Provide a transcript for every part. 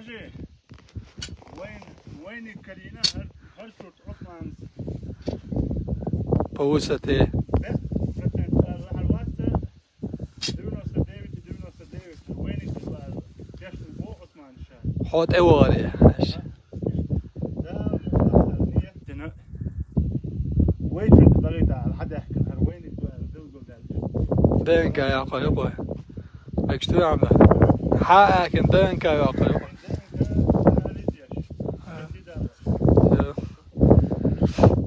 Hoje, وين الكرينة هرشوت عثمان بوسته حوت اواري دنكا يا قيقوي اكشتو عمله حاكن دنكا يا قيقوي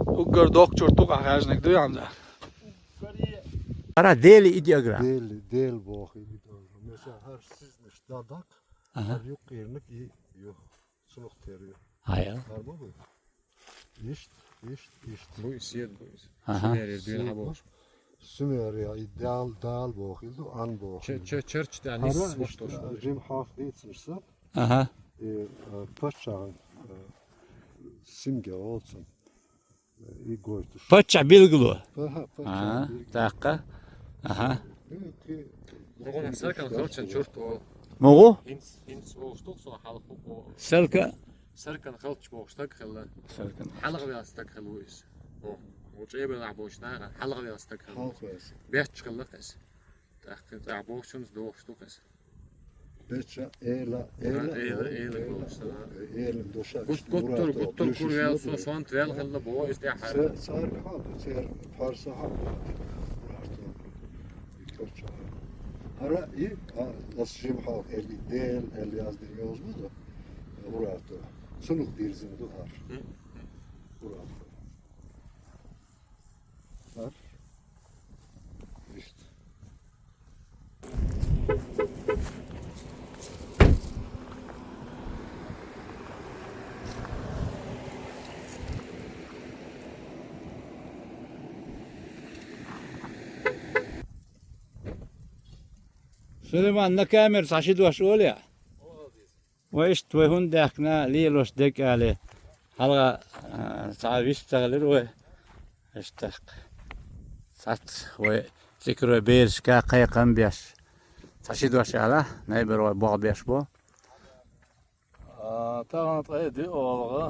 وقر دكتور توقع حاجنك دو عمله Ara deli ideogram. Del boğu ideogram. Mesela her sizmiş dadak, her yok yerlik yok. Sunuk teriyor. Hayır. Var mı bu? İşt. Bu siyet bu. Aha. Sümer ha boş. Sümer ya dal boğuydu, an boğu. Church da nis boş toş. Jim Half değilsinizse, Aha. paşağın simge olsun. İyi koydu. Paça bilgulu. Paşağın. Dakika. Aha. Rogon sarkan khalchan churt o. Mogu? Hins boştuk so halq o. Selka. Sarkan khalch boştak khalla. Selka. Halq ve astak khalwis. O. O cebe la boşta halq ve astak khalla. Halk versin. Beş khalla qas. Taqt ta boşun doğuştuk qas. Beça, Eyle boşta. Elim doşa. Guttur kurvel so son tvel khalla bo istihar. Sar kaldı, ser farsa haklı. Ara iyi, nasıl halk eli değil, el yazdırıyoruz mu da uğrattı. Sunuk dirzim duhar. Uğrattı. Var. İşte. Süleyman ne kamer saçı duaş oluyor. Ve işte ve hun dakna lilos dek ali. Halga savis tağılır ve işte sat ve zikro bir ka kaykan biyaş. Saçı duaş ala ne bir ve bağ biyaş bu. طبعا طيب أوغا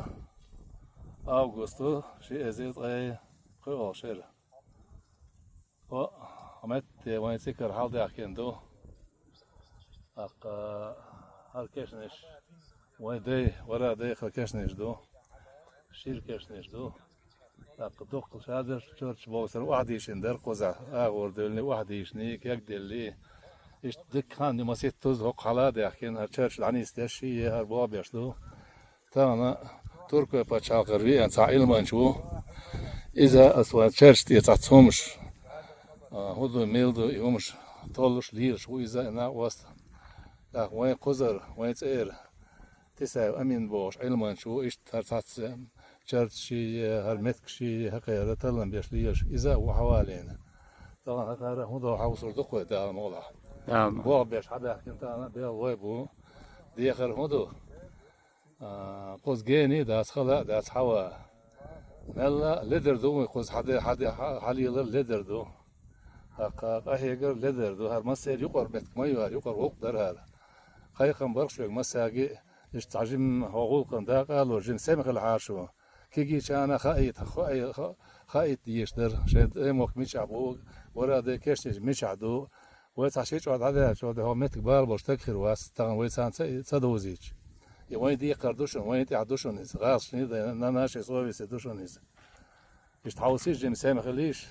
أغسطس شيء زيت أي قوة شيء و عملت وين سكر حال ده كندو هر كشنش وين ده ورا ده خل كشنش دو شير كشنش دو دوق شادر شورش بوسر واحد يشندر قزع أغور دلني واحد يشنيك يقدلي إيش دكان ما سيت توز هق حلا ده كن هر شرش لعني استشي هر باب يشلو تانا تركيا بتشاقري أن سائل منشو إذا أسوأ شرش تيتعصمش هذا ميلدو يومش طولش ليرش وإذا أنا وست لا وين قزر وين تير تسعة أمين بوش علمان شو إيش ترتعص شرشي هرمتكشي هكذا تلم بيش ليرش إذا وحوالينا طبعا هذا هذا حوصل دقة ده الموضوع Tamam. بوع بيش حدا كنت أنا بيا ويبو دي آخر هدو قوز جيني داس خلا داس حوا نلا ليدر دو قوز حدا حالي ليدر دو هيجر ليدر دو هر مسير يقر بيت ما يقر وقدر هذا خيقا برشو مساجي يستعجم حقوق دا قالوا جن سمخ العاشو كيجي شانا خايت يشدر شد موك مش عبو ورا ده كشتش مش عدو وتعشيش وعد هذا شو ده هو متك بار بوش تكخر واس تان ويسان صدوزيج وين دي قردوشن وين دي عدوشن غاص ني ده ناش يسوي سدوشن نيز مش تحوسيش جن سامخ ليش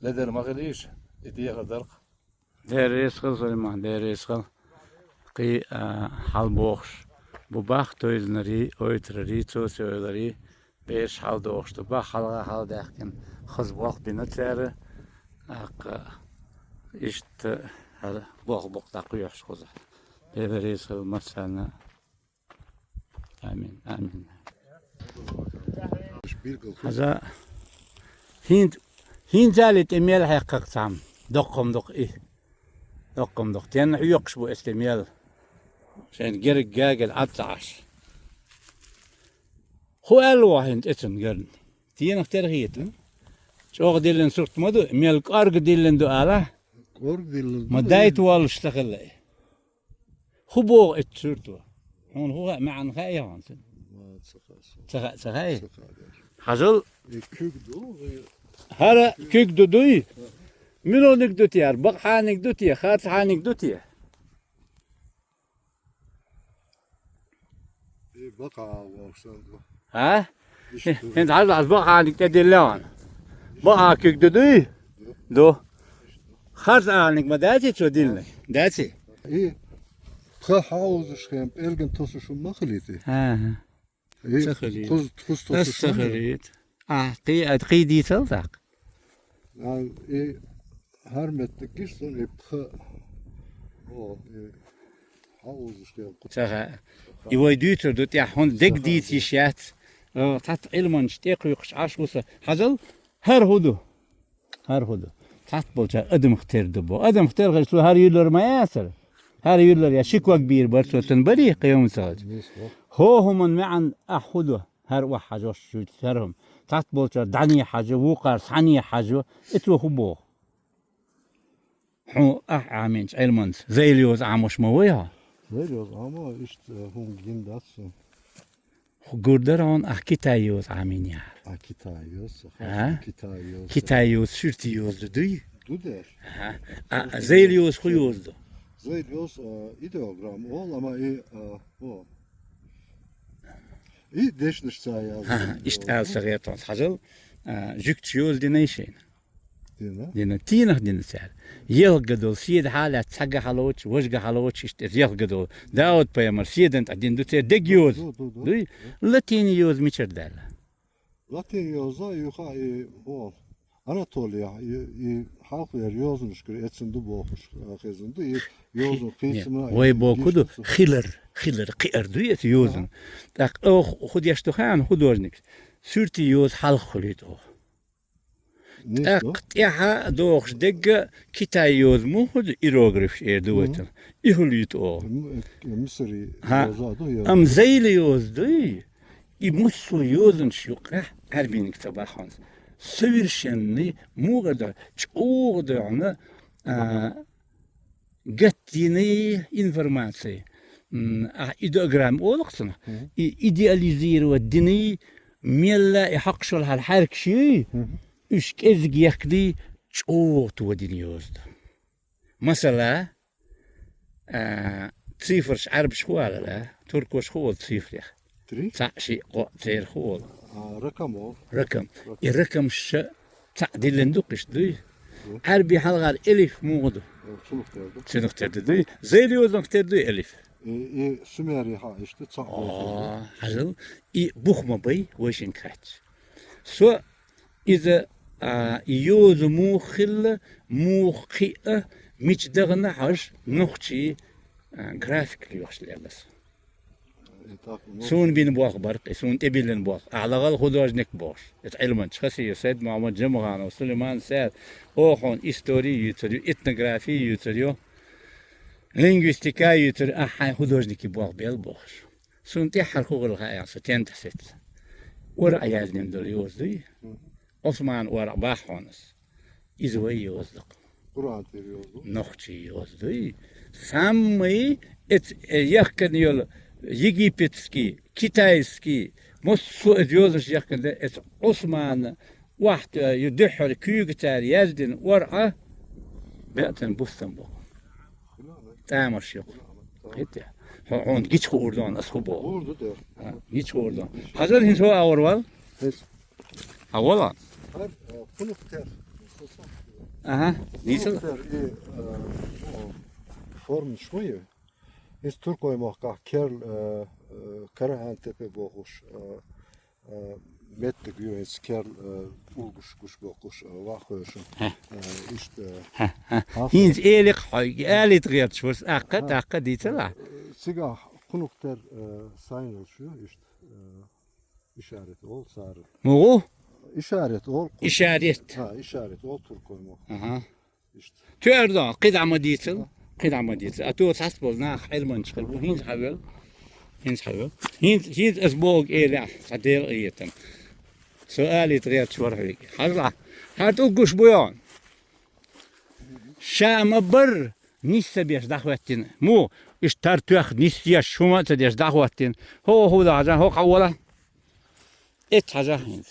لدر مغليش دي قدرق Deriz kıl Süleyman, deriz kıl. Ki hal boğuş. Bu bak tözleri, oytları, sözleri beş hal doğuştu. Bak hal derken kız bak bina çare. İşte hal bok da kuyuş kuza. Deriz kıl mesela. Amin, amin. Haza Hint emel hakkak tam. Dokkum dok. Tiyan yokş bu estemel. Sen gerek gagel atlaş. Hu elwahin etun gern. Tiyan terhiyetin. Çok dilin sürtmadı. Emel arg dilin do ala. Org dilin. Ma dayt wal iştagallay. Hu bo et sürtü. هو معن خايهان ما تسخاس سخاي سخا حجل كوك دو هرا كيك دودوي ملونك دوتيار بقحانك دوتيا خات حانك دوتيا بقى وشان ها انت عارف بقحانك تدلون بقى كيك دودوي دو خات حانك ما داتي شو دلنا داتي ايه تخاوز شخيم الجن توسو شو مخليتي ها ايه سخليت. تخص توسو شو استخريت قي دي تلتق يعني ايه هرمت تكيشتون ايه او ايه حاوز شخيم سخا يوي دوتر دوت يا هون دك ديت يشات تات علمان شتيق يقش عاشوسا حزل هر هدو تات بولجا ادم اختار دبو ادم اختار غير هر يولر ما ياسر هر يولر يا شكوى كبير برسو تنبري قيوم ساج هو هم معن احدو هر واحد جوش شو ترهم تات بولجا دعني حاجه وقار ثانيه حاجه اتلو هبو هو عامين علمان زي اليوز عامش مويها Veriyoruz ama işte hungin datsun Gurdaron kitayos aminya. akitayos Ha? akitayos Kitayos sürtüyos duy. du der Zeylios huyosdu. Zelios ideogram ol ama o iyi deşnişsa yazdı İşte el sagayatons hazıl. Jüktüyos dinayşin. değil mi? Dina tinah dinasar. Yel gadol siyed hala tsaga haloch, wajga haloch işte yel gadol. Daud payamar siyedent adin dute degyoz. Du. Duy. Latinios miçerdal. Latinyoza yuha o Anatolia halk yer yozmuş kır etsin du boğuş kızındı yozun kısmına Vay bokudu khiller qir duyet yozun. Tak o khud yashtuhan hudojnik. Sürtüyos halk khulit o. Taqtiha doğuş deg kitayos mu hud irograf erduetin. İhulit o. Mısır'ı Ha. yozadı ya Am zeylios duy. İmuslu yozun şuqa harbin kitabahon. Совершенный мугада чоғданы гаттины информации идеограмм олықсын идеализировать дины мелла يحقشل هالحرك شيء إيش كذا يقضي чоғ تودين يوزد مثلا цифрш عرب شوال لا تركوش خول صفر tri تعشي قطير خول rakam ol رقم الرقم تعديل لندقش دوي عربي حلقة ألف موضوع suluk derdi شنو اخترت دوي زي اللي وزن اخترت دوي ألف Sümeri ha işte çak حلو بخمة بي ويشن كاتش سو إذا يوز موخل موخي مش دغنا حش نخشي جرافيك اللي وحش لابس سون بين بواق برق سون تبيلن بواق على غل خدوجنك باش علما شخصي سيد محمد جمغان وسليمان سيد اوخون استوري يتريو اتنوغرافي يتريو لينغويستيكا يتر احا خدوجنك بواق بيل باش سون تحر خوغل غايا ستين تحسيت ورع يازنم دول يوزدي عثمان ورع باحونس إزوي يوزدق Kur'an veriyordu. نخشي يوزدي سامي يخكن يول египетский, китайский, مصو اديوزش يقن ات عثمان واحد يدحر كيوغتار يزدن ورعه بيأتن بوستن بو تامر شيق قيتة هون جيش خوردان اسخبو Vurdu der. جيش خوردان حضر هنسو اورول Pes. اولا Her kuluk ter. اها نيسل Kuluk ter form şuyu. Biz Türk koymakta kel Karahan tepe boğuş mettik yönes kel ulguş kuş boğuş vakhoşun işte هينز ايلق حي الي تغيرت شوس اقا ديتلا siga kuluk ter sayın oluşuyor işte işaret ol sarı مو işaret ol اشاريت ha işaret ol Türk koymak اها işte تردان قطع مديتل قطع مديتل اتو تصبل ناخ علما شغل هينز حبل هينز اسبوع إلى قدير إيتم سؤالي تغير شور هيك حرة هاتوقش بيان شام بر نيسا بيش دعوتنا مو اشترتوخ نسيا شوما تديش دعوتين هو ده عجان هو قولا ات عجان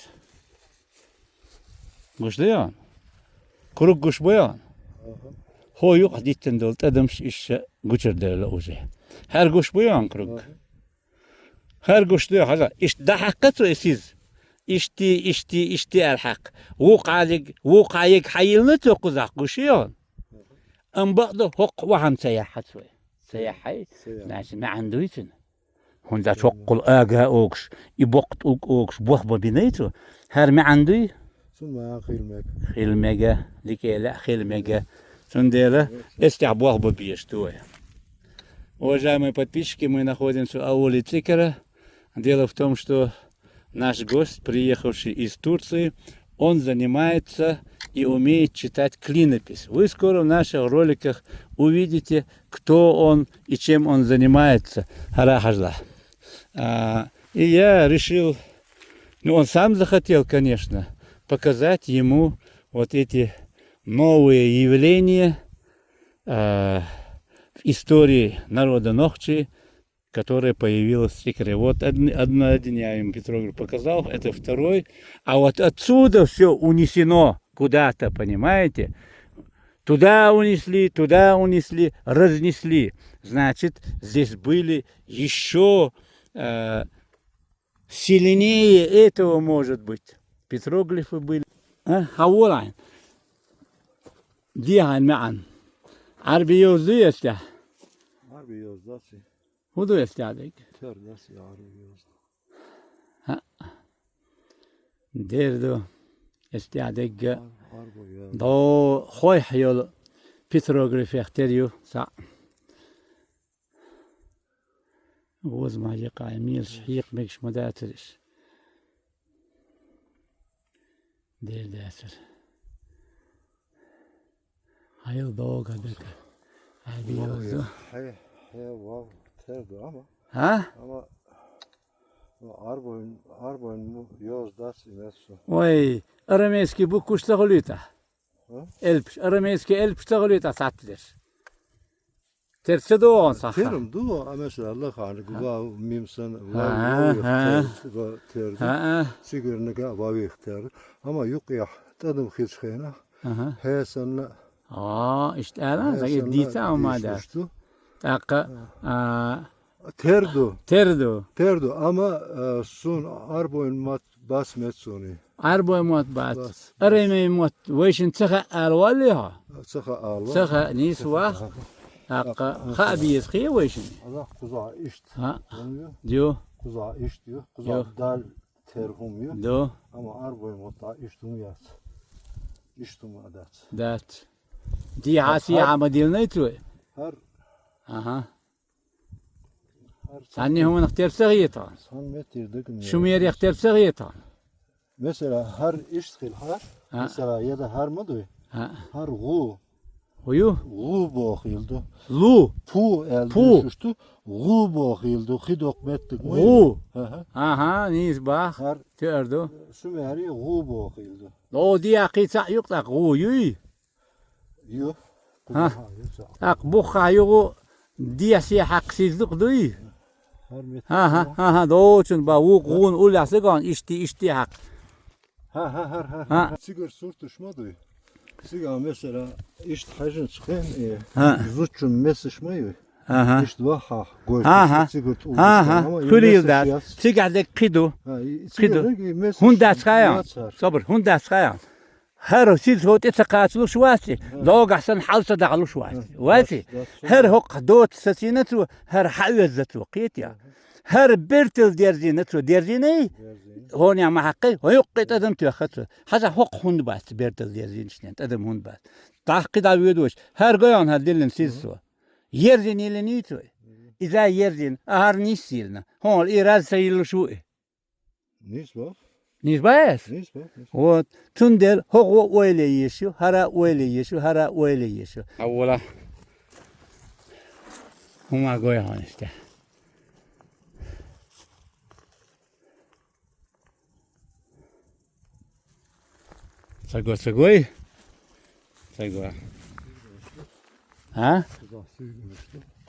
قش ديان كروك قش بيان هو يقعد يتندل تدمش إيش قشر دل أوزي هر قش بيان كروك هر قش ديان هذا إيش ضحكته إسيز إشتي الحق وقعيك حيلنا تقزع قشيان أم بعضه حق وهم سياحة سياحة ناس ما عنده يتن هندا شقل آجا أوكش يبقت أوكش بوه ببنيته هر ما عنده ثم خيل خيل لكي لا خيل سنديلا استعبوه ببيشتوه Уважаемые подписчики, мы находимся в ауле Цикера. Дело в том, что наш гость, приехавший из Турции, он занимается и умеет читать клинопись. Вы скоро в наших роликах увидите, кто он и чем он занимается. Харахажла. И я решил, он сам захотел, конечно, показать ему вот эти новые явления в истории народа Нохчи, которая появилась в Цикере. Вот один я им Петрогру показал, это второй. А вот отсюда все унесено куда-то, понимаете? Туда унесли, разнесли. Значит, здесь были еще сильнее этого, может быть. Петроглифы были. Хаволайн. Дихан معا عربي يوزو يستع عربي يوزداسي هدو يستعدك ترداسي عربي يوزد ديردو يستعدك عربي يوزد دو خوي حيول بيتروغرافي اختريو سا ووز ما يقع يميل شحيق مكش مداترش دير داتر هايل دوغ هذاك عربي يوزو حي واو تردو ها ama Arbo'nun yozdasi nesu. Ой, арамейский букв штаголита. Эльп, арамейский эльп штаголита сатлер. Терцедо он саха. Terim du mesela Allah hani guba mimsan terdi. Sigurne ga bavi ihtiyar. Ama yok ya tadım hiç khayna. Hesanla. İşte ana zayıf diyse ama da. Taka Terdu ama sun Arbo'nun mat basmet suni. Arbo'nun mat bas. Aramey mat ويشن تخا الوالها. تخا نيسوا. Akka خابيز خي ويشن. Allah kuza işt. Diyor. Kuza işt diyor. Kuza dal terhum diyor. Do. Ama Arbo'nun mat iştum yat. İştum adat. Dat. دي عاسية عمديل نيتوي. Her ثاني هم نختار صغيرة. شمير يختار صغيرة. Mesela her iştil har. Mesela ya da her mıdı? Her gu. Huyu? Gu boğildu. Lu. Pu elde düştü. Gu boğildu. Hidok mettik. Gu. Aha, niz bak. Her Tördü. Sümeri gu boğildu. O diye akıtsa yok da gu yuy. Yok. Ak bu kayu diye şey haksızlık duy. Doğuşun ba bu gun ulası kan işti hak. Sigar surtuşmadı. Sigar mesela işte hacın çıkan zuçun mesişmeyi. İşte vaha goş. Hürriyet. Sigar de kidu. Hunda çıkayan. Sabır hunda çıkayan. هر سيد هو تتقاتلو شواسي لوق أحسن حالته دعلو شواسي واسي هر هو قدوت سسينتو هر حوزتو قيتيا هر بيرتل ديرزيني هون يا محقي ويقيت أدم تأخذه هذا حق هند بس بيرتل ديرزين شنين أدم هند بس تحقيق داويدوش هر جيان هدلن سيسو يرزين يلنيتو إذا يرزين أهر نيسيلنا هون إيراز سيلو شوي نيسبا Nizbayes. Вот. Tundel hogo öyle yaşıyor, hara öyle yaşıyor, hara öyle yaşıyor. Avvala. Huma goyan işte. Sagoi. Ha?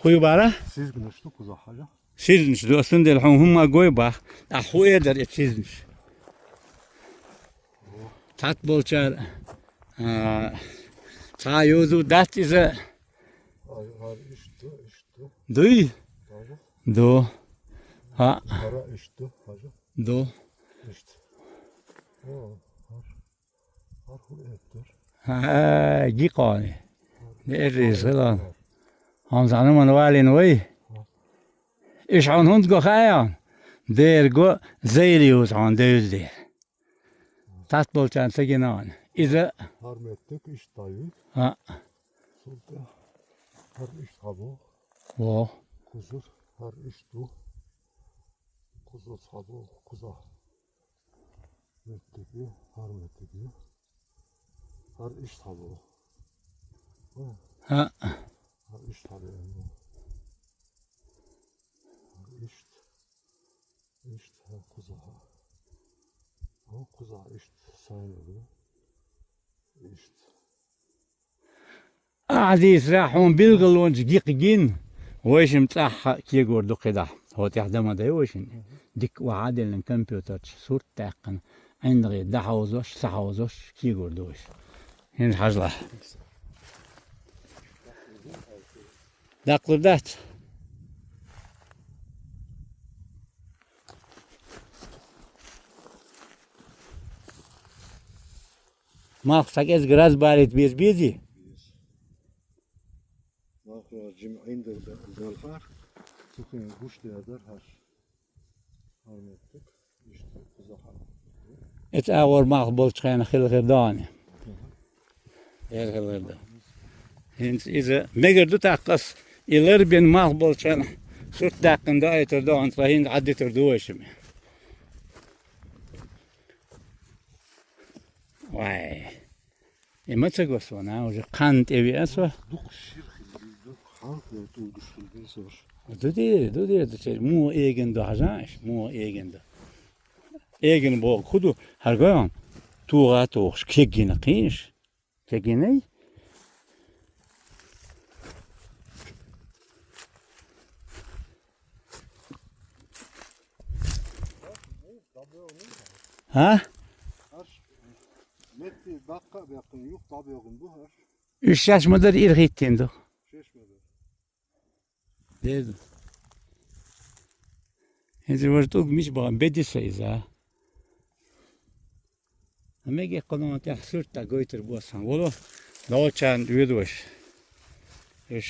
Huyu bara. Siz güneşli kuza haca. Sizmiş dostun del huma goy bak. Ahu eder et sizmiş. Tat bolçar. Ta yozu dat ize. Har işte. Duy. Do. Ha. Hara işte haca. Do. İşte. O har hu ettir. Ha. Giqani. Ne erriz lan. Hamzanın manvalin oy. İş an hund go khayan. Der go zeylius an dözdi. Tat bolçan seginan. İze. Har mettek iş dayı. Ha. Sulta. Har iş habo. O. Kuzur. Har iş du. Kuzur habo. Kuza. Metteki. Har metteki. Har iş habo. Ha. Har iş habo. Har iş. İş kuza. O kuza iş sayılır. İş. عزيز راحون بالغلون جيقين واش متاح كي يقول دو قدا هو تحدم هذا واش ديك وعادل الكمبيوتر صورت تاقن عند غير دحوزوش سحوزوش كي يقول دوش هين حاجة داقل دات ما خصك ازغراز باريت بيزي Nakla cim'in de delhar. Tukun kuş değer har. Harmettik. İşte kuza har. اتاور ما قبلت خينا خير غير داني غير غير دا انت اذا ما قدرت تقص يلر بين ما قبلت انا صرت داقن دا يتردو انت راهين عدي تردوش واي ما تقص وانا وجه قنت ابي اسوا Duk şirkil duk halk ve tu düştül bir sor. دودي مو ايجن دو حاجاش مو ايجن دو ايجن بو خدو هرغان توغا توغش كيجينا قيش كيجيني ها Metti bakka yakın yok tabi yakın bu har. üç yaş mıdır irgittin do Şeşmedi. dedim هذا ورتوك مش بقى بدي سيزا أما يجي قانون تحصل تقوي تربوسان ولو لو كان يدوش إيش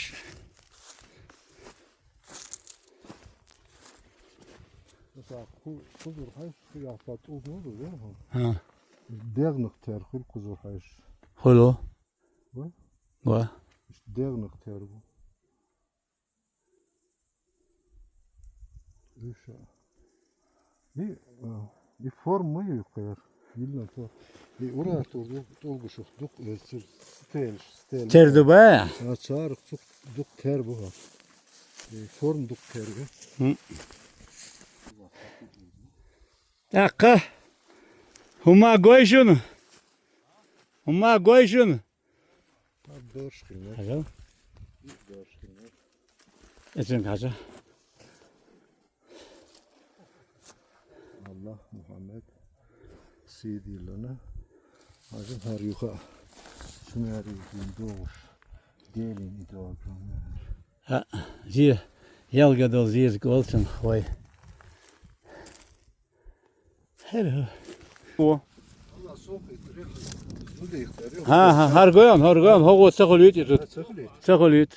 Mesela kuzur hayş kıyafet olmalı değil mi? ها Dernık terkul kuzur hayş. هلو Bu? وا İşte dernık ter bu. İşte. Bir form mı yok kadar? Bilmem to. Bir oraya dolguşuk duk stel. تردبا Ha çağırık çok duk ter bu ha. Form duk ter bu. دقة هما قويشون هما قويشون Tabi dört kıymet. حاجة Dört kıymet. اسمك حاجة Allah Muhammed Sidilana Hacım her yuka Sümeri doğuş Delin idolgramı زي يلقى دول زيز قولتن خوي حلو Allah soğuk ettirir Su değiştiriyor ها هرقان هو سخليت Çekili سخليت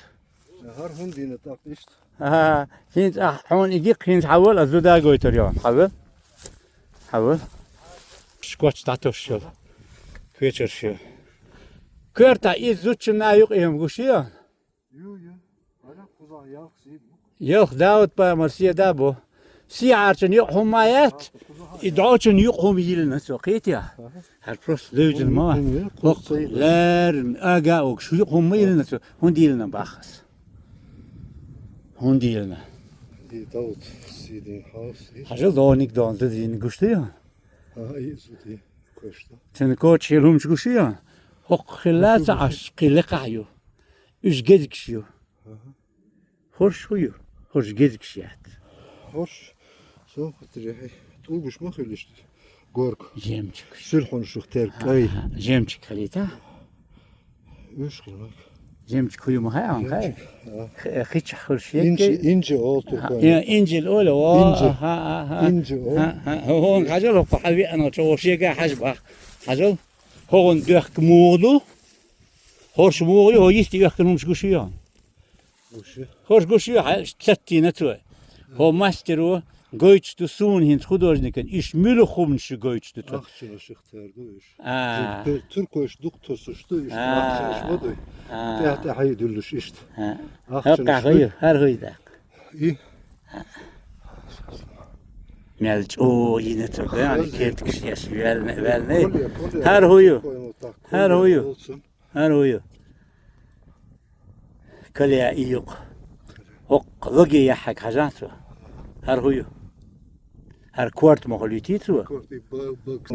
Her hun dine tak işte ها هينت حون يجيك هينت حول أزودا قوي تريان حول شكوتش تعطوش شو فيتشر شو كرتا إزوتش نايق إهم قشيا Yu Hala kuza yak sid يوخ داود با مرسيا دابو سي عارشن يوق همايات إدعوشن يوق هم يلنا سوقيتيا هالبروس لوجن ما وق لار أجا وق شو يوق هم يلنا سو هون ديلنا باخس هون ديلنا Davut Sidin Haus حاجة دونيك دون تدين قشتيا Ha iyi sütü Koştu تنكوتش يلهم شقشيا هق خلات عش قلقعيو إيش قدك شيو Hoş huyu. Hoş gezik şiyat. Hoş. So hatırı. Tulbuş mu hülüştü? Gork. Jemçik. Sülhonuşuk terkay. Jemçik halita. Üç kılmak. Jemçik huyu mu hayvan kay? Hiç hırşiyet. İnce oldu. İncil öyle o. İnce. Ha. İnce o. هون حجر فحبي أنا توشي كا حجبة حجر هون ديك مودو هورش مودو هو يستي يحكي مش قشيان Uşu. هورش قشيان تلتي نتوه هو ماسترو قويتش تسون هند خدوجنكن إيش ملو خمش قويتش تتو Akçınışık terdi iş. آه Türk oş doktorsuştu işte. Ha. Akçınışmadı. Tehte hayı düllüş işte. هبقى غير هر غير ذاك İyi. مالج أو ينتو يعني كيت كشيش والني هر هويو Her huyu. هر هويو كليا إيوق هق لقي يحك حاجاته هر هويو هر كوارت مغلوتي تو Korti bak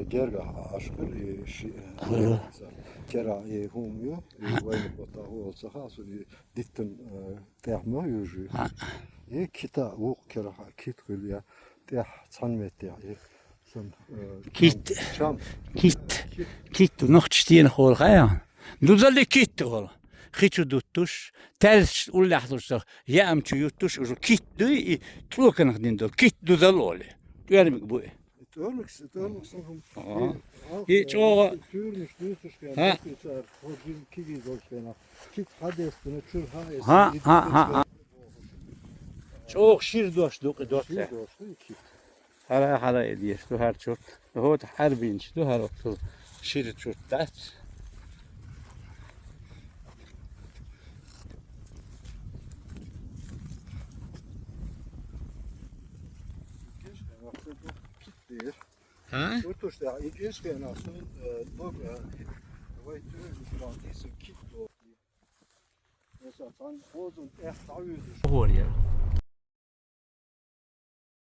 gerga aşkır kera humyo vayne bota olsa hasu dittin tehma yüzü. Kita o kera kit gülya teh sanmet ya. Sen كيت şam كيت نختشتين خول خيان دوزل كيت خول خيتو دوتوش تالش ولا حضرش يا امتو يوتوش وجو كيت دوي تلوكن خدين دو كيت دوزل اولي تيرمك بوي Törmük sanırım. Hiç o Türmüş düzüş Ha. o bir kigi dolşena. Kit hadesine çür ha çok şir doş doş هلا يديش تو هر شوت هو حربين تو هر تو شير شوت تاس Ha? Otoş da ilginç bir nasıl dobra vay türmüş falan kit do. Mesela sen bozun taviz هو يا